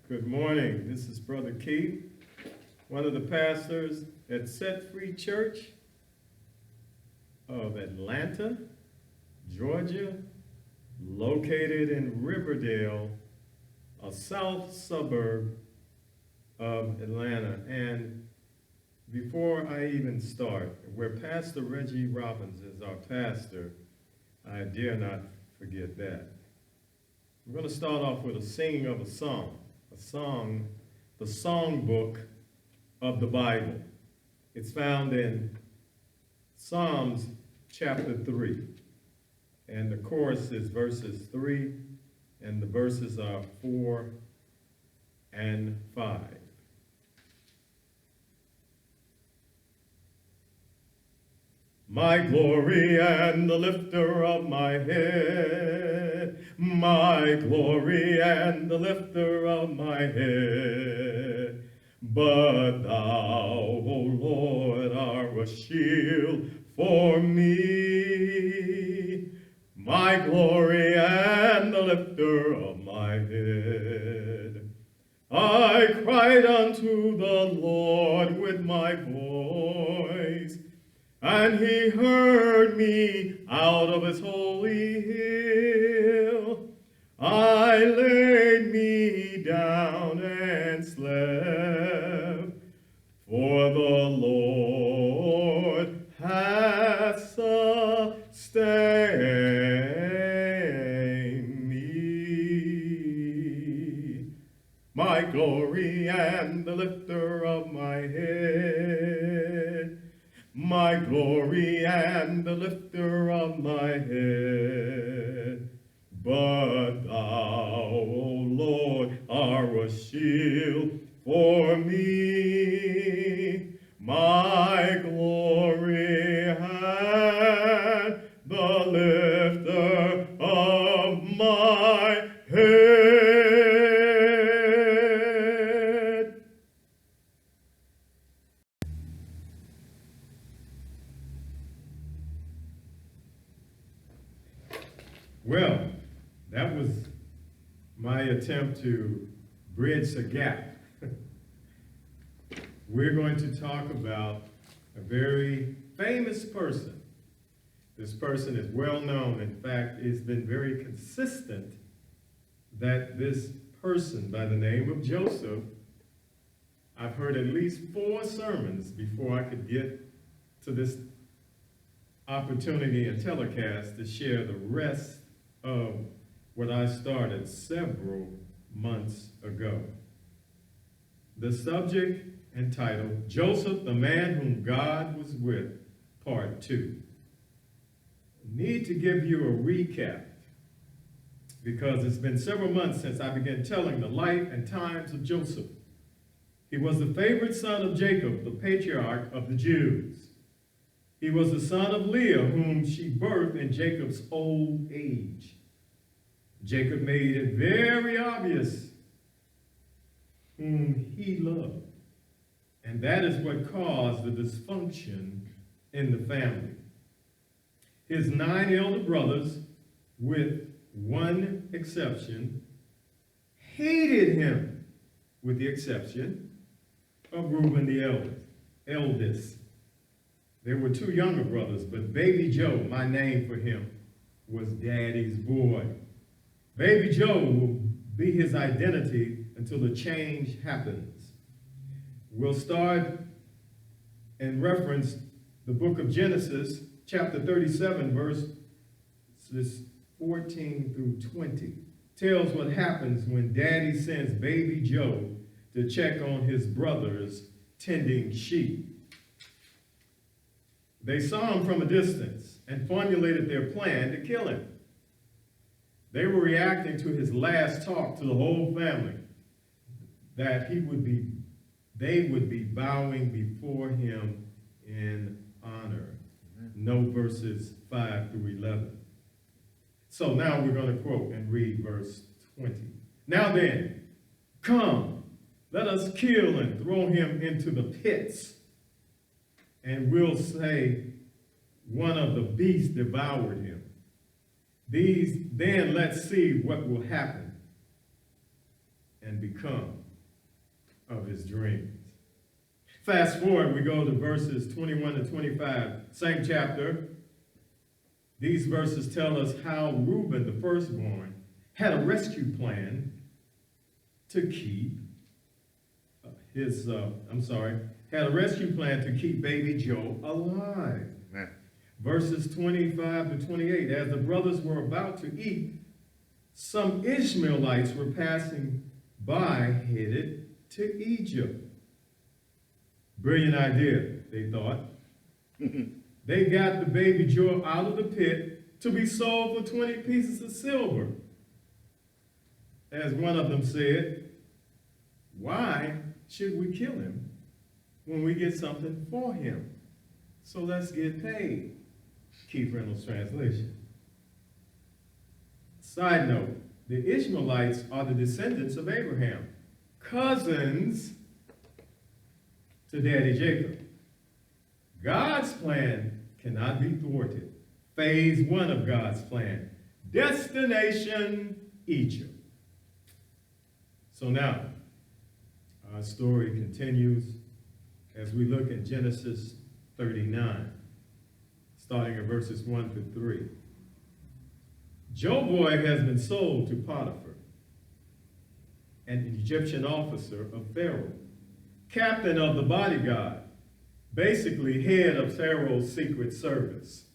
Good morning. This is Brother Keith, one of the pastors at Set Free Church of Atlanta, Georgia, located in Riverdale, a south suburb of Atlanta. And before I even start, where Pastor Reggie Robbins is our pastor, I dare not forget that. I'm going to start off with a singing of a song, the songbook of the Bible. It's found in Psalms chapter 3, and the chorus is verses 3, and the verses are 4 and 5. My glory and the lifter of my head, my glory and the lifter of my head. But thou, O Lord, art a shield for me, my glory and the lifter of my head. I cried unto the Lord with my voice, and he heard me out of his holy hill. I laid me down and slept, for the Lord hath sustained me. My glory and the lifter of my head, my glory and the lifter of my head. But thou, O Lord, art a shield for me, my glory and the lifter of my head. Well, that was my attempt to bridge the gap. We're going to talk about a very famous person. This person is well known. In fact, it's been very consistent that this person by the name of Joseph, I've heard at least 4 sermons before I could get to this opportunity and telecast to share the rest of what I started several months ago. The subject entitled, Joseph, the Man Whom God Was With, Part 2. I need to give you a recap because it's been several months since I began telling the life and times of Joseph. He was the favorite son of Jacob, the patriarch of the Jews. He was the son of Leah, whom she birthed in Jacob's old age. Jacob made it very obvious whom he loved. And that is what caused the dysfunction in the family. His 9 elder brothers, with one exception, hated him, with the exception of Reuben the eldest. There were 2 younger brothers, but Baby Joe, my name for him, was Daddy's boy. Baby Joe will be his identity until the change happens. We'll start and reference the book of Genesis, chapter 37, verses 14 through 20. Tells what happens when Daddy sends Baby Joe to check on his brothers tending sheep. They saw him from a distance and formulated their plan to kill him. They were reacting to his last talk to the whole family that they would be bowing before him in honor. Note verses 5 through 11. So now we're going to quote and read verse 20. Now then, come, let us kill and throw him into the pits, and we'll say one of the beasts devoured him. Then let's see what will happen. and become of his dreams. Fast forward, we go to verses 21 to 25, same chapter. These verses tell us how Reuben, the firstborn, had a rescue plan to keep baby Joe alive. Amen. Verses 25 to 28, as the brothers were about to eat, some Ishmaelites were passing by, headed to Egypt. Brilliant idea, they thought. They got the baby Joe out of the pit to be sold for 20 pieces of silver. As one of them said, why should we kill him when we get something for him? So let's get paid. Keith Reynolds translation. Side note, the Ishmaelites are the descendants of Abraham, cousins to Daddy Jacob. God's plan cannot be thwarted. Phase 1 of God's plan. Destination, Egypt. So now, our story continues as we look at Genesis 39, starting at verses 1 to 3. Joe Boy has been sold to Potiphar, an Egyptian officer of Pharaoh, captain of the bodyguard, basically head of Pharaoh's secret service.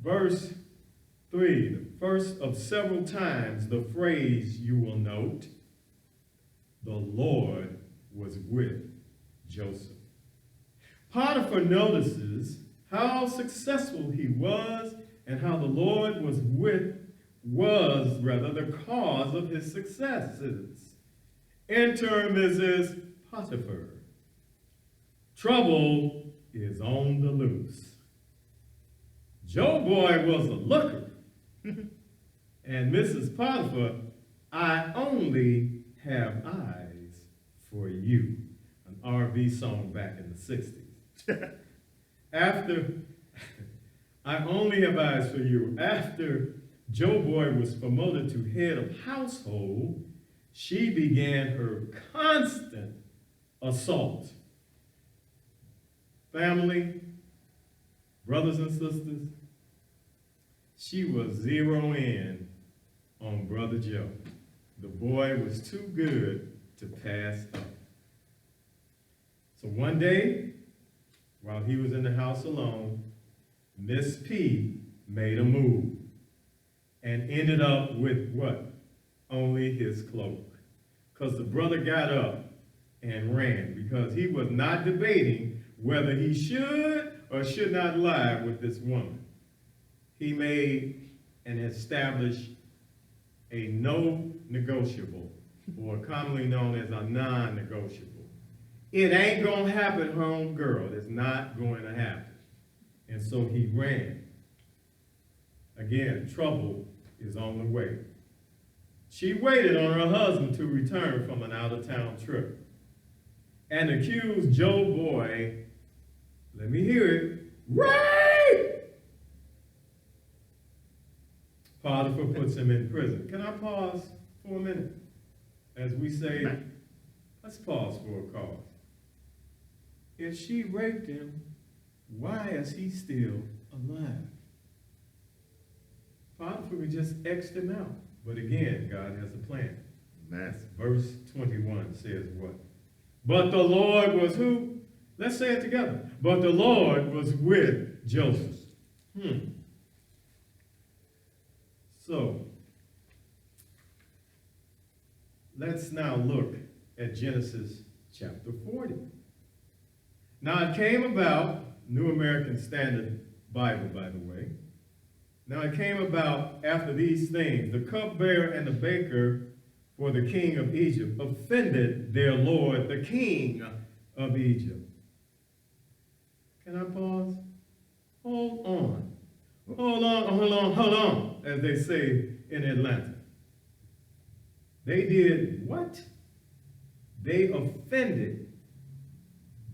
Verse 3, the first of several times the phrase you will note, the Lord was with Joseph. Potiphar notices how successful he was and how the Lord was the cause of his successes. Enter Mrs. Potiphar. Trouble is on the loose. Joe Boy was a looker. And Mrs. Potiphar, I only have eyes for you. An R&B song back in the 60s. I only have eyes for you. After Joe Boy was promoted to head of household, she began her constant assault. Family, brothers and sisters, she was zeroing in on Brother Joe. The boy was too good to pass up. So one day, while he was in the house alone, Miss P made a move and ended up with what? Only his cloak. Because the brother got up and ran because he was not debating whether he should or should not lie with this woman. He made and established a no-negotiable, or commonly known as a non-negotiable. It ain't going to happen, home girl. It's not going to happen. And so he ran. Again, trouble is on the way. She waited on her husband to return from an out-of-town trip and accused Joe Boy, let me hear it, rape! Potiphar puts him in prison. Can I pause for a minute? As we say, let's pause for a cause. If she raped him, why is he still alive? Potiphar just X'd him out. But again, God has a plan. Amen. Verse 21 says what? But the Lord was who? Let's say it together. But the Lord was with Joseph. So, let's now look at Genesis chapter 40. Now it came about, New American Standard Bible, by the way. Now it came about after these things, the cupbearer and the baker for the king of Egypt offended their lord, the king of Egypt. Can I pause? Hold on. Hold on, as they say in Atlanta. They did what? They offended.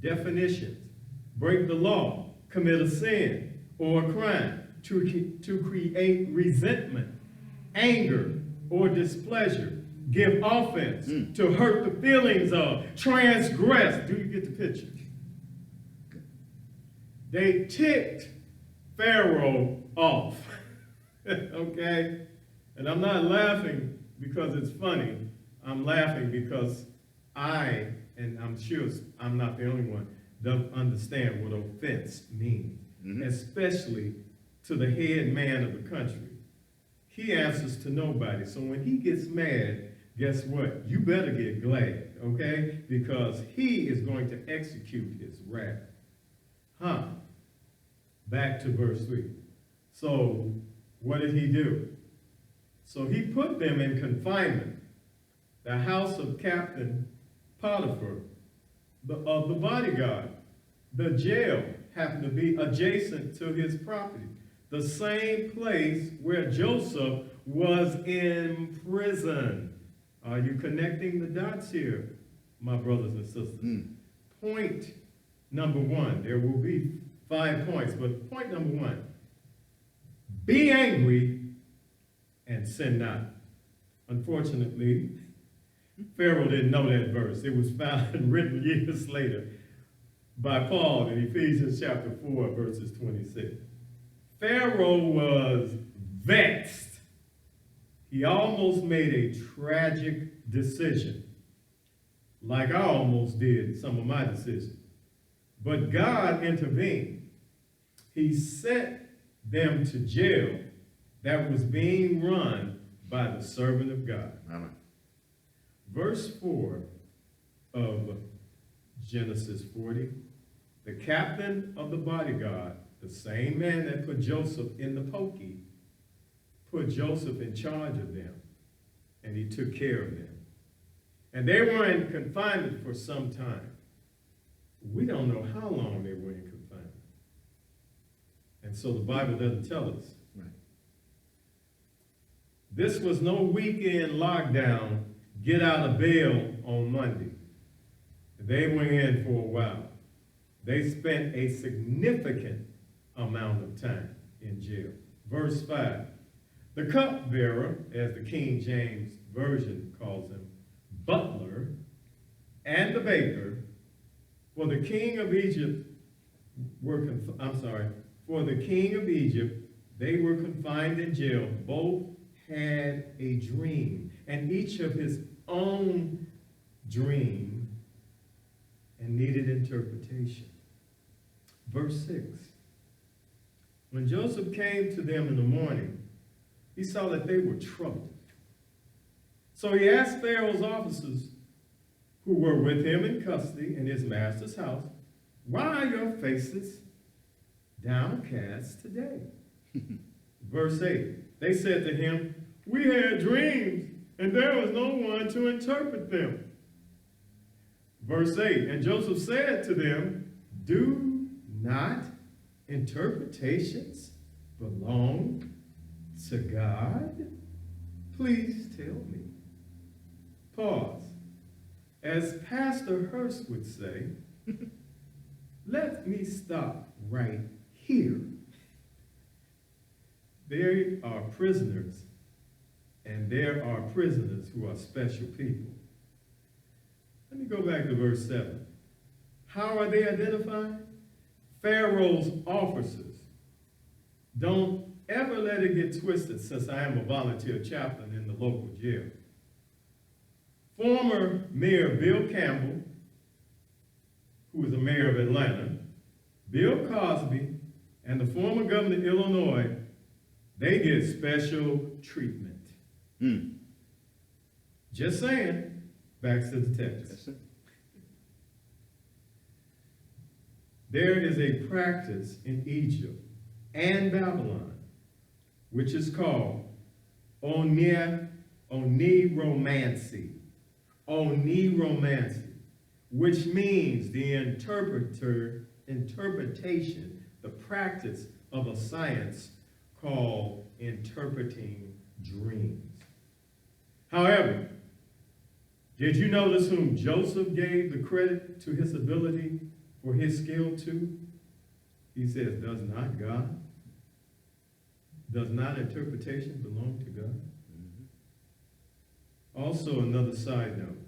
Definitions: break the law, commit a sin or a crime, to create resentment, anger, or displeasure, give offense, to hurt the feelings of, transgress. Do you get the picture? They ticked Pharaoh off, okay? And I'm not laughing because it's funny. I'm laughing because and I'm sure I'm not the only one, don't understand what offense means, especially to the head man of the country. He answers to nobody. So when he gets mad, guess what? You better get glad, okay? Because he is going to execute his wrath. Back to verse 3. So what did he do? So he put them in confinement, the house of Captain Potiphar, of the bodyguard. The jail happened to be adjacent to his property, the same place where Joseph was in prison. Are you connecting the dots here, my brothers and sisters? Point number one, there will be 5 points, but point number one, be angry and sin not. Unfortunately, Pharaoh didn't know that verse. It was found and written years later by Paul in Ephesians chapter 4, verses 26. Pharaoh was vexed. He almost made a tragic decision, like I almost did some of my decisions. But God intervened. He sent them to jail that was being run by the servant of God. Amen. Verse 4 of Genesis 40, the captain of the bodyguard, the same man that put Joseph in the pokey, put Joseph in charge of them, and he took care of them. And they were in confinement for some time. We don't know how long they were in confinement. And so the Bible doesn't tell us. Right. This was no weekend lockdown, get out of bail on Monday. They went in for a while. They spent a significant amount of time in jail. Verse 5, the cupbearer, as the King James Version calls him, butler, and the baker, for the king of Egypt for the king of Egypt, they were confined in jail. Both had a dream, and each of his own dream, and needed interpretation. Verse 6. When Joseph came to them in the morning, he saw that they were troubled. So he asked Pharaoh's officers who were with him in custody in his master's house, why are your faces downcast today? Verse 8, they said to him, we had dreams, and there was no one to interpret them. Verse 8, and Joseph said to them, do not interpretations belong to God? Please tell me. Pause. As Pastor Hurst would say, let me stop right here. There are prisoners, and there are prisoners who are special people. Let me go back to verse 7. How are they identified? Pharaoh's officers. Don't ever let it get twisted, since I am a volunteer chaplain in the local jail. Former Mayor Bill Campbell, who was the mayor of Atlanta, Bill Cosby, and the former governor of Illinois, they get special treatment. Just saying. Back to the text. There is a practice in Egypt and Babylon, which is called oniromancy. Oniromancy, which means the interpretation, the practice of a science called interpreting dreams. However, did you notice whom Joseph gave the credit to his ability for his skill to? He says, does not God? Does not interpretation belong to God? Also, another side note.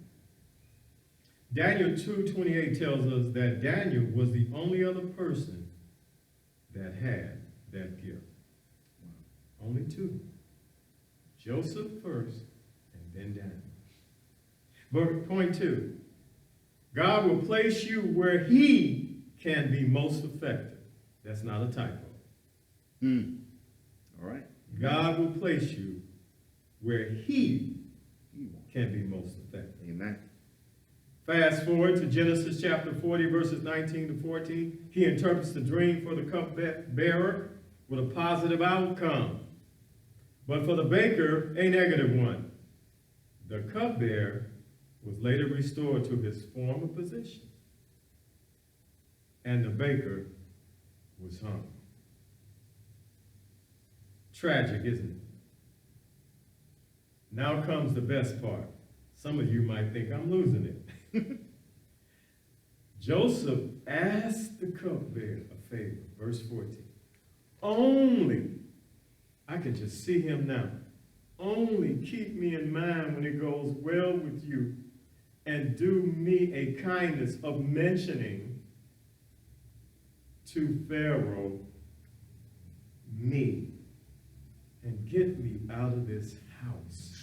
Daniel 2:28 tells us that Daniel was the only other person that had that gift. Only two. Joseph first, and then Daniel. But point two, God will place you where he can be most effective. That's not a typo. All right. God will place you where he can be most effective. Amen. Fast forward to Genesis chapter 40, verses 19 to 14. He interprets the dream for the cupbearer with a positive outcome. But for the baker, a negative one. The cupbearer was later restored to his former position. And the baker was hung. Tragic, isn't it? Now comes the best part. Some of you might think I'm losing it. Joseph asked the cupbearer a favor. Verse 14. Only, I can just see him now. Only keep me in mind when it goes well with you, and do me a kindness of mentioning to Pharaoh me, and get me out of this house.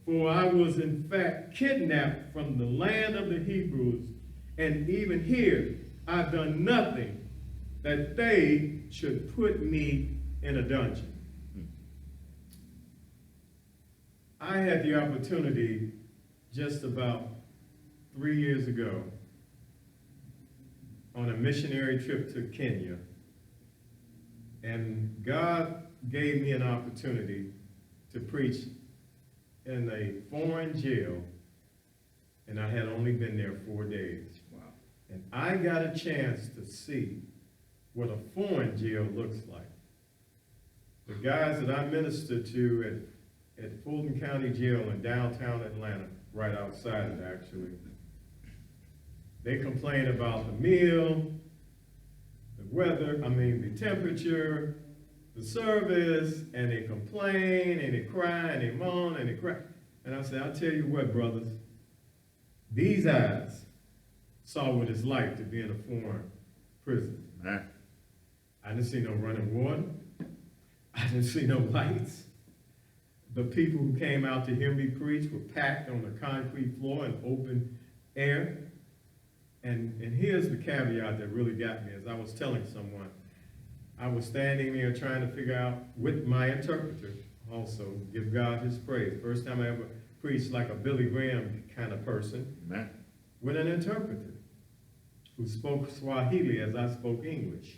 For I was in fact kidnapped from the land of the Hebrews, and even here I've done nothing that they should put me in a dungeon. I had the opportunity just about 3 years ago on a missionary trip to Kenya, and God gave me an opportunity to preach in a foreign jail, and I had only been there 4 days. Wow. And I got a chance to see what a foreign jail looks like. The guys that I ministered to at Fulton County Jail in downtown Atlanta, right outside it actually, they complain about the meal, the weather, the temperature, the service, and they complain, and they cry, and they moan, and they cry. And I said, I'll tell you what, brothers, these eyes saw what it's like to be in a foreign prison. I didn't see no running water. I didn't see no lights. The people who came out to hear me preach were packed on the concrete floor in open air. And here's the caveat that really got me. As I was telling someone, I was standing there trying to figure out with my interpreter, also, give God his praise. First time I ever preached like a Billy Graham kind of person. Amen. With an interpreter who spoke Swahili as I spoke English.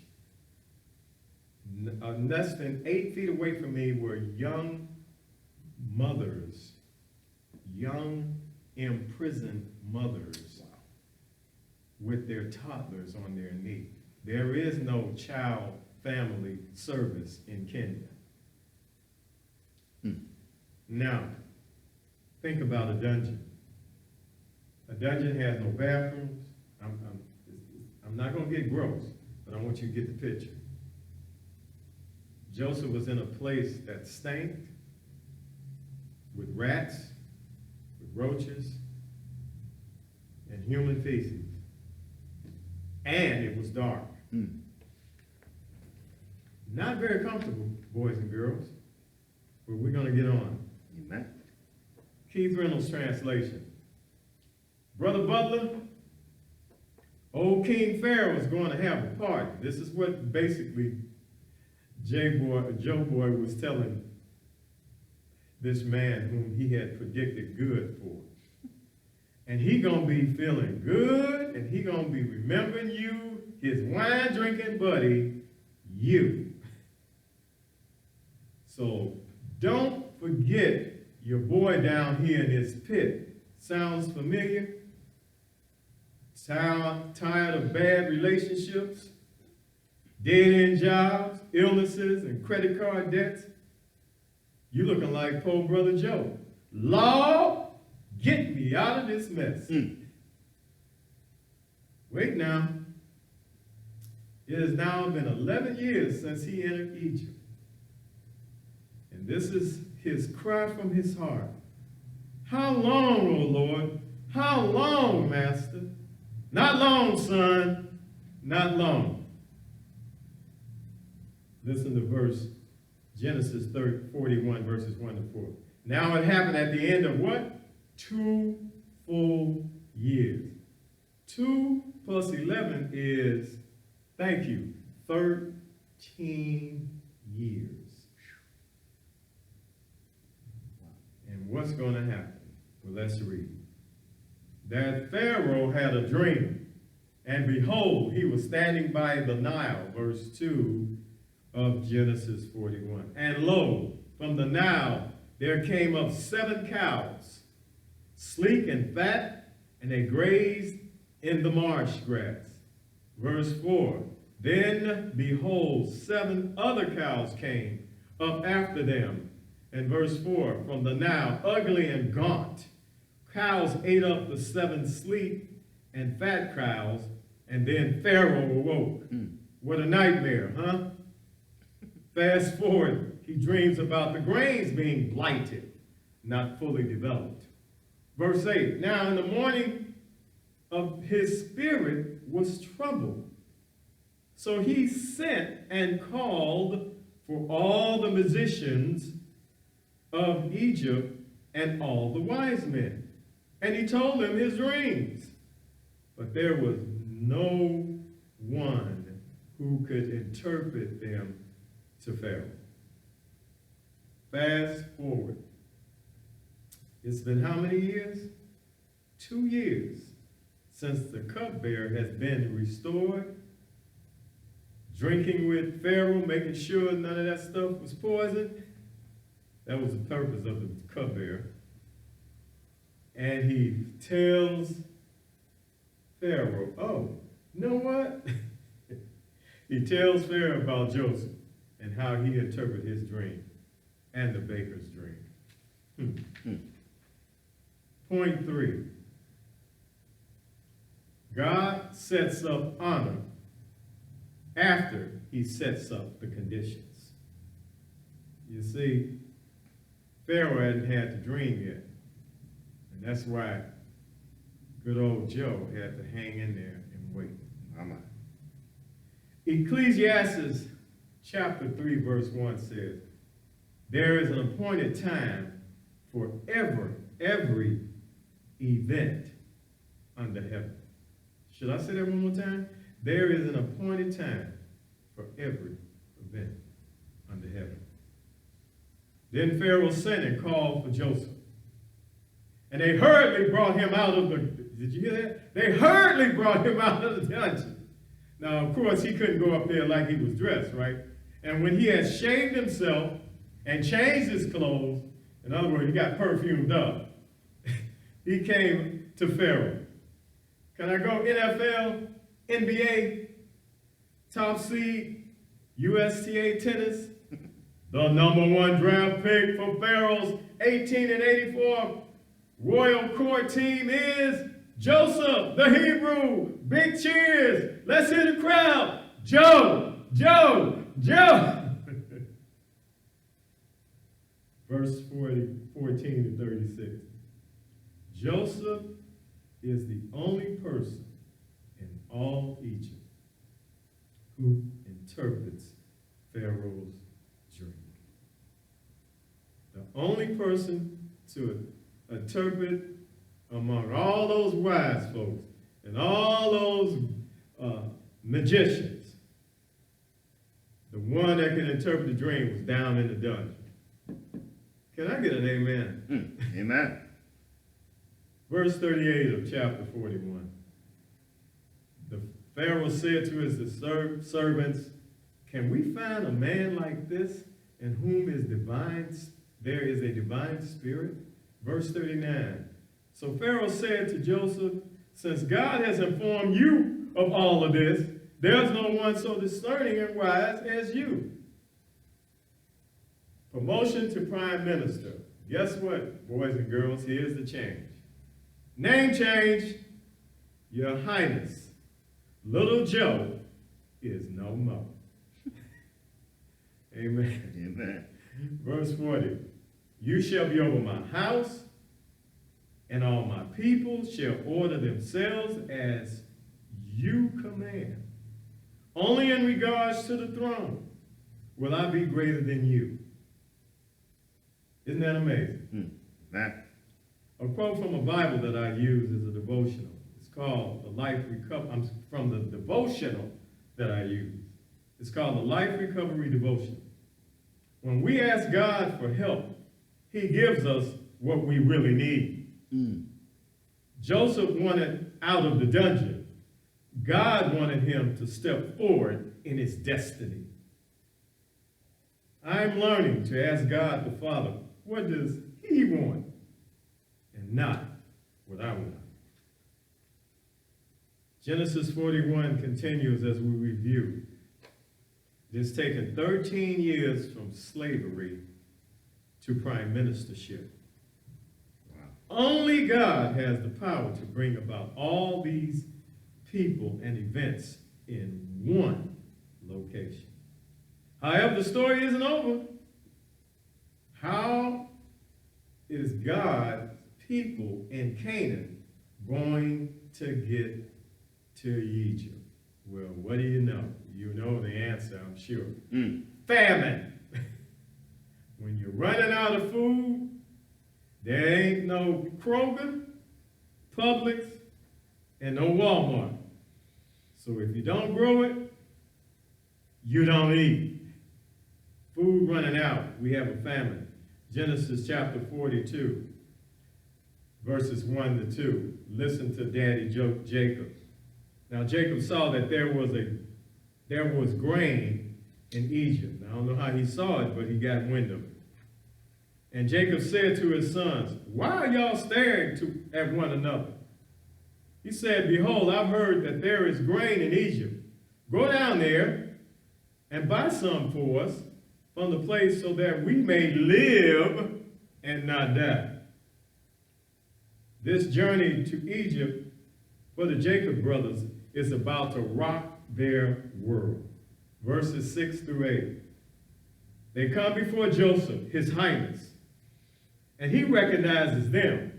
Less than 8 feet away from me were young mothers, young imprisoned mothers with their toddlers on their knee. There is no child family service in Kenya. Now, think about a dungeon. A dungeon has no bathrooms. I'm not going to get gross, but I want you to get the picture. Joseph was in a place that stank with rats, with roaches, and human feces. And it was dark. Not very comfortable, boys and girls, but we're going to get on. Amen. Keith Reynolds translation. Brother Butler, old King Pharaoh is going to have a party. This is what basically Joe Boy was telling this man whom he had predicted good for. And he going to be feeling good, and he going to be remembering you, his wine-drinking buddy, you. So don't forget your boy down here in this pit. Sounds familiar? Tired of bad relationships, dead-end jobs, illnesses, and credit card debts? You looking like poor brother Joe. Lord, get me out of this mess. Wait now. It has now been 11 years since he entered Egypt. And this is his cry from his heart. How long, O Lord? How long, Master? Not long, son, not long. Listen to verse Genesis 41, verses 1 to 4. Now it happened at the end of what? 2 full years. 2 plus 11 is, thank you, 13 years. And what's going to happen? Well, let's read. That Pharaoh had a dream, and behold, he was standing by the Nile, verse 2 of Genesis 41. And lo, from the Nile there came up 7 cows, sleek and fat, and they grazed in the marsh grass. Verse 4, then behold, 7 other cows came up after them. And verse 4, from the Nile, ugly and gaunt, cows ate up the 7 sleek and fat cows, and then Pharaoh awoke. What a nightmare, huh? Fast forward, he dreams about the grains being blighted, not fully developed. Verse 8, now in the morning of his spirit was troubled. So he sent and called for all the musicians of Egypt and all the wise men. And he told them his dreams. But there was no one who could interpret them to Pharaoh. Fast forward. It's been how many years? 2 years since the cupbearer has been restored, drinking with Pharaoh, making sure none of that stuff was poisoned. That was the purpose of the cupbearer. And he tells Pharaoh, oh, you know what? He tells Pharaoh about Joseph and how he interpreted his dream and the baker's dream. Point 3. God sets up honor after he sets up the conditions. You see, Pharaoh hadn't had the dream yet. And that's why good old Joe had to hang in there and wait. Ecclesiastes chapter 3, verse 1 says, there is an appointed time for every event under heaven. Should I say that one more time? There is an appointed time for every event under heaven. Then Pharaoh sent and called for Joseph. And they hurriedly brought him out of the, did you hear that? They hurriedly brought him out of the dungeon. Now, of course, he couldn't go up there like he was dressed, right? And when he had shaved himself and changed his clothes, in other words, he got perfumed up, he came to Pharaoh. Can I go NFL, NBA, top seed, USTA tennis, the #1 draft pick for Pharaoh's 18 and 84 Royal Court team is Joseph, the Hebrew. Big cheers. Let's hear the crowd. Joe, Joe, Joe. Verse 14 to 36. Joseph is the only person in all Egypt who interprets Pharaoh's dream. The only person to interpret among all those wise folks and all those magicians, the one that could interpret the dream was down in the dungeon. Can I get an amen? Amen. Verse 38 of chapter 41. The Pharaoh said to his servants, can we find a man like this in whom there is a divine spirit? Verse 39. So Pharaoh said to Joseph, since God has informed you of all of this, there's no one so discerning and wise as you. Promotion to prime minister. Guess what, boys and girls? Here's the change. Name change. Your Highness, little Joe is no more. Amen. Amen. Verse 40. You shall be over my house, and all my people shall order themselves as you command. Only in regards to the throne will I be greater than you. Isn't that amazing? A quote from a Bible that I use is a devotional. It's called The Life Recovery. I'm from the devotional that I use. It's called the Life Recovery Devotional. When we ask God for help, he gives us what we really need. Joseph wanted out of the dungeon. God wanted him to step forward in his destiny. I'm learning to ask God the Father, what does he want? And not what I want. Genesis 41 continues as we review. It's taken 13 years from slavery to prime ministership. Wow. Only God has the power to bring about all these people and events in one location. However, the story isn't over. How is God's people in Canaan going to get to Egypt? Well, what do you know? You know the answer, I'm sure. Famine. When you're running out of food, there ain't no Kroger, Publix, and no Walmart. So if you don't grow it, you don't eat. Food running out, we have a famine. Genesis chapter 42, verses 1 to 2. Listen to Daddy Jacob. Now Jacob saw that there was grain in Egypt. Now, I don't know how he saw it, but he got wind of it. And Jacob said to his sons, why are y'all staring at one another? He said, behold, I've heard that there is grain in Egypt. Go down there and buy some for us from the place so that we may live and not die. This journey to Egypt for the Jacob brothers is about to rock their world. Verses 6 through 8. They come before Joseph, his highness, and he recognizes them,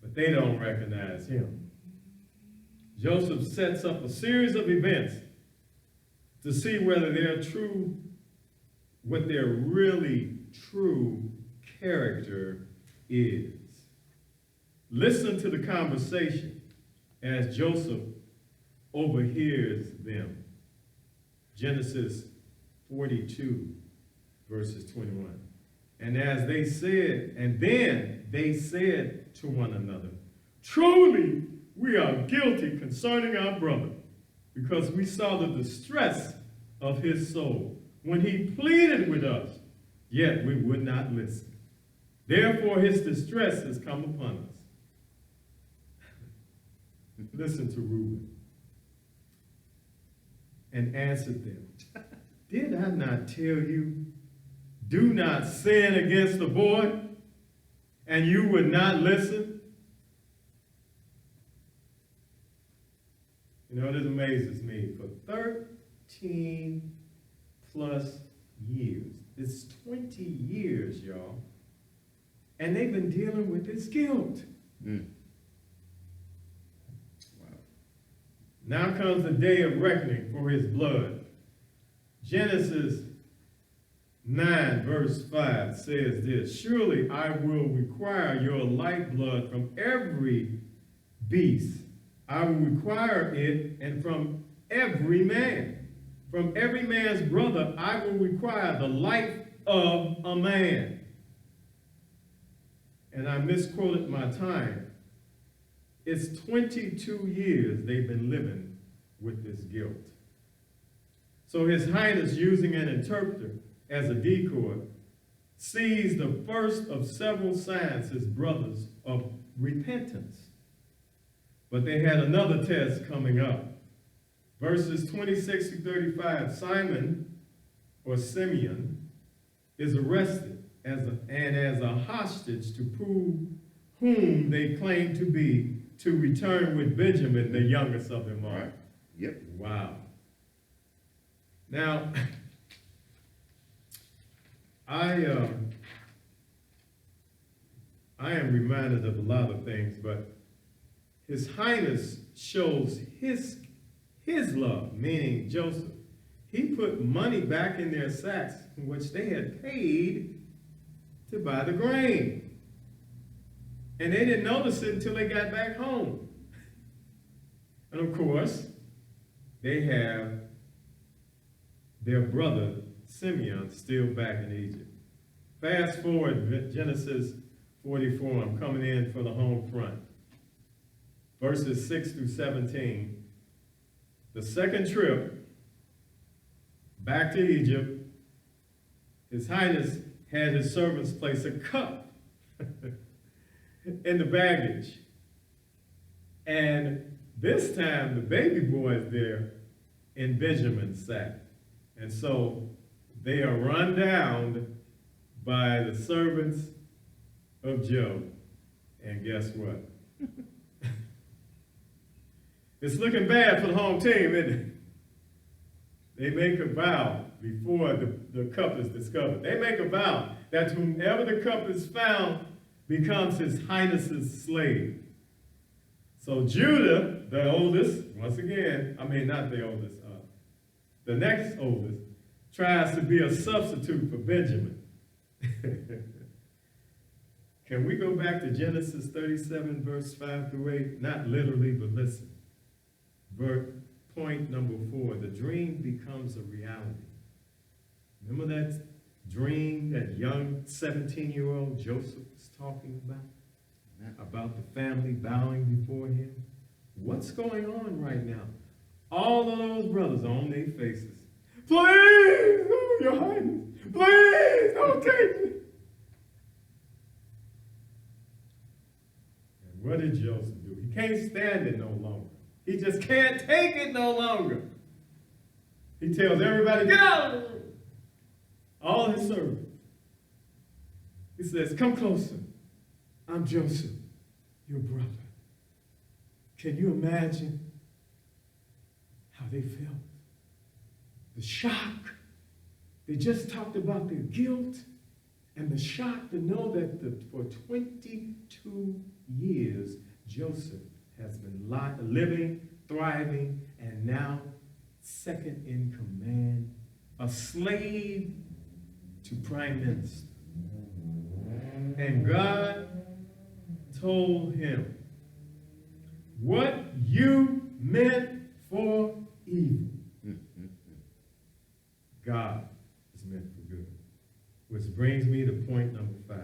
but they don't recognize him. Joseph sets up a series of events to see whether they're true, what their really true character is. Listen to the conversation as Joseph overhears them. Genesis 42, verses 21. And then they said to one another, truly we are guilty concerning our brother, because we saw the distress of his soul when he pleaded with us, yet we would not listen. Therefore his distress has come upon us. Listen to Reuben. And answered them, did I not tell you, do not sin against the boy, and you would not listen? You know, it amazes me. For 13 plus years, it's 20 years, y'all, and they've been dealing with this guilt. Now comes the day of reckoning for his blood. Genesis 9, verse 5 says this, surely I will require your lifeblood from every beast. I will require it, and from every man. From every man's brother, I will require the life of a man. And I misquoted my time. It's 22 years they've been living with this guilt. So His Highness, using an interpreter as a decoy, sees the first of several signs, his brothers, of repentance. But they had another test coming up. Verses 26 to 35, Simon, or Simeon, is arrested as a hostage to prove whom they claim to be, to return with Benjamin, the youngest of them all. Right. Yep. Wow. Now, I I am reminded of a lot of things, but His Highness shows his love, meaning Joseph. He put money back in their sacks, which they had paid to buy the grain. And they didn't notice it until they got back home. And of course, they have their brother Simeon still back in Egypt. Fast forward, Genesis 44, I'm coming in for the home front. Verses 6 through 17. The second trip back to Egypt, His Highness had his servants place a cup in the baggage. And this time, the baby boy is there in Benjamin's sack. And so they are run down by the servants of Job. And guess what? It's looking bad for the home team, isn't it? They make a vow before the cup is discovered. They make a vow that whomever the cup is found becomes His Highness's slave. So Judah, the oldest, once again, not the oldest, the next oldest, tries to be a substitute for Benjamin. Can we go back to Genesis 37, verse 5 through 8? Not literally, but listen. Point number 4, the dream becomes a reality. Remember that dream that young 17-year-old Joseph was talking about the family bowing before him? What's going on right now? All of those brothers on their faces. Please, oh, Your Highness, please don't take me. And what did Joseph do? He can't stand it no longer. He just can't take it no longer. He tells everybody, get out of the room. All his servants. He says, come closer. I'm Joseph, your brother. Can you imagine how they felt? The shock. They just talked about their guilt and the shock to know that for 22 years, Joseph has been living, thriving, and now second in command, a slave to prime minister. And God told him, what you meant for evil, God is meant for good. Which brings me to point number 5.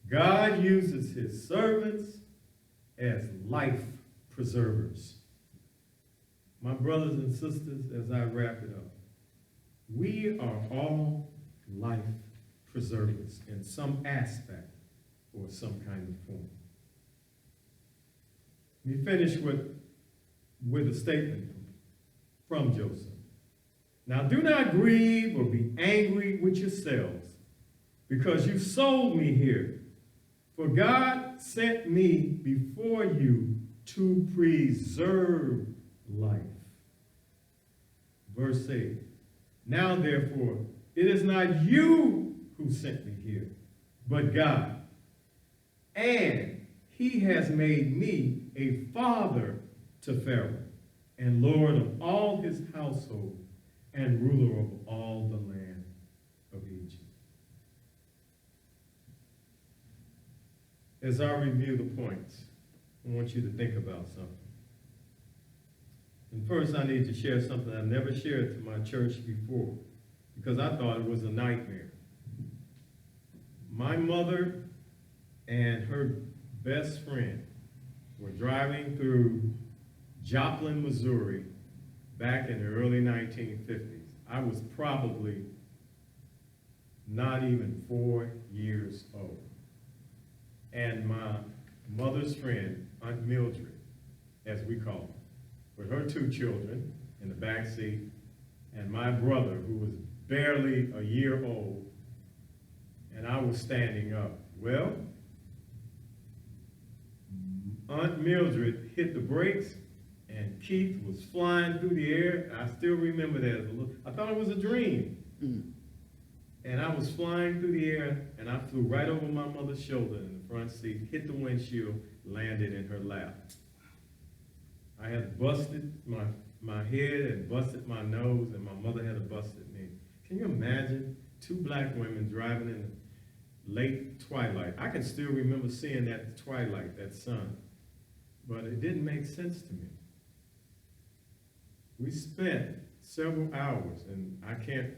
God uses His servants as life preservers. My brothers and sisters, as I wrap it up, we are all life preservers in some aspect or some kind of form. Let me finish with a statement from Joseph. Now do not grieve or be angry with yourselves because you sold me here. For God sent me before you to preserve life. Verse 8. Now therefore, it is not you who sent me here, but God. And He has made me a father to Pharaoh, and Lord of all his household, and ruler of all the land of Egypt. As I review the points, I want you to think about something. And first, I need to share something I never shared to my church before, because I thought it was a nightmare. My mother and her best friend were driving through Joplin, Missouri, back in the early 1950s. I was probably not even 4 years old. And my mother's friend, Aunt Mildred, as we call her, with her 2 children in the back seat, and my brother, who was barely a year old, and I was standing up. Well, Aunt Mildred hit the brakes, and Keith was flying through the air. I still remember that as a little. I thought it was a dream. And I was flying through the air, and I flew right over my mother's shoulder in the front seat, hit the windshield, landed in her lap. I had busted my head and busted my nose, and my mother had a busted knee. Can you imagine 2 black women driving in the late twilight? I can still remember seeing that twilight, that sun, but it didn't make sense to me. We spent several hours, and I can't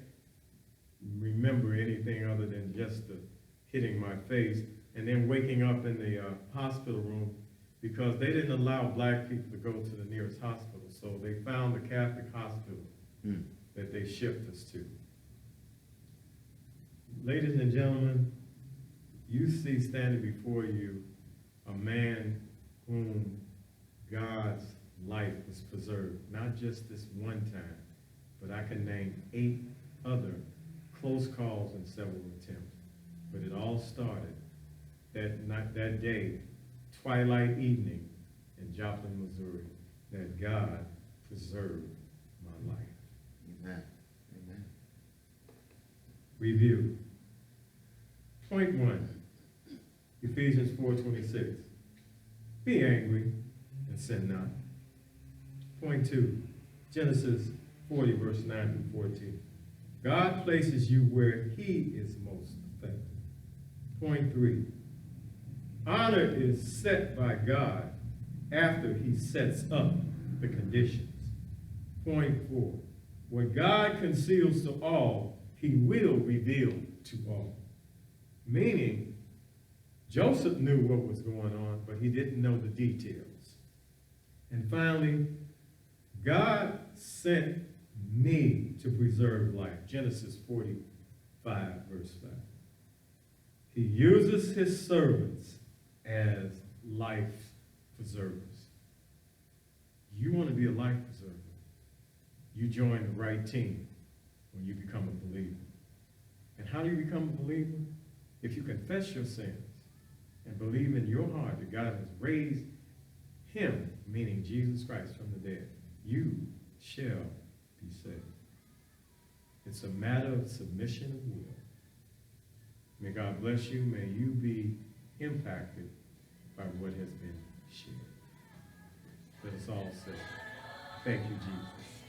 remember anything other than just the hitting my face, and then waking up in the hospital room because they didn't allow black people to go to the nearest hospital. So they found the Catholic hospital that they shipped us to. Ladies and gentlemen, you see standing before you a man whom God's life was preserved, not just this one time, but I can name 8 other close calls and several attempts. But it all started that day, twilight evening in Joplin, Missouri, that God preserved my life. Amen. Amen. Review. Point 1, Ephesians 4:26. Be angry and sin not. Point 2, Genesis 40, verse 9 through 14. God places you where he is most effective. Point 3, honor is set by God after he sets up the conditions. Point 4, what God conceals to all, he will reveal to all. Meaning, Joseph knew what was going on, but he didn't know the details. And finally, God sent me to preserve life. Genesis 45, verse 5. He uses his servants as life preservers. You want to be a life preserver, you join the right team when you become a believer. And how do you become a believer? If you confess your sins and believe in your heart that God has raised him, meaning Jesus Christ, from the dead, you shall be saved. It's a matter of submission of will. May God bless you. May you be impacted by what has been shared. Let us all say, thank you, Jesus.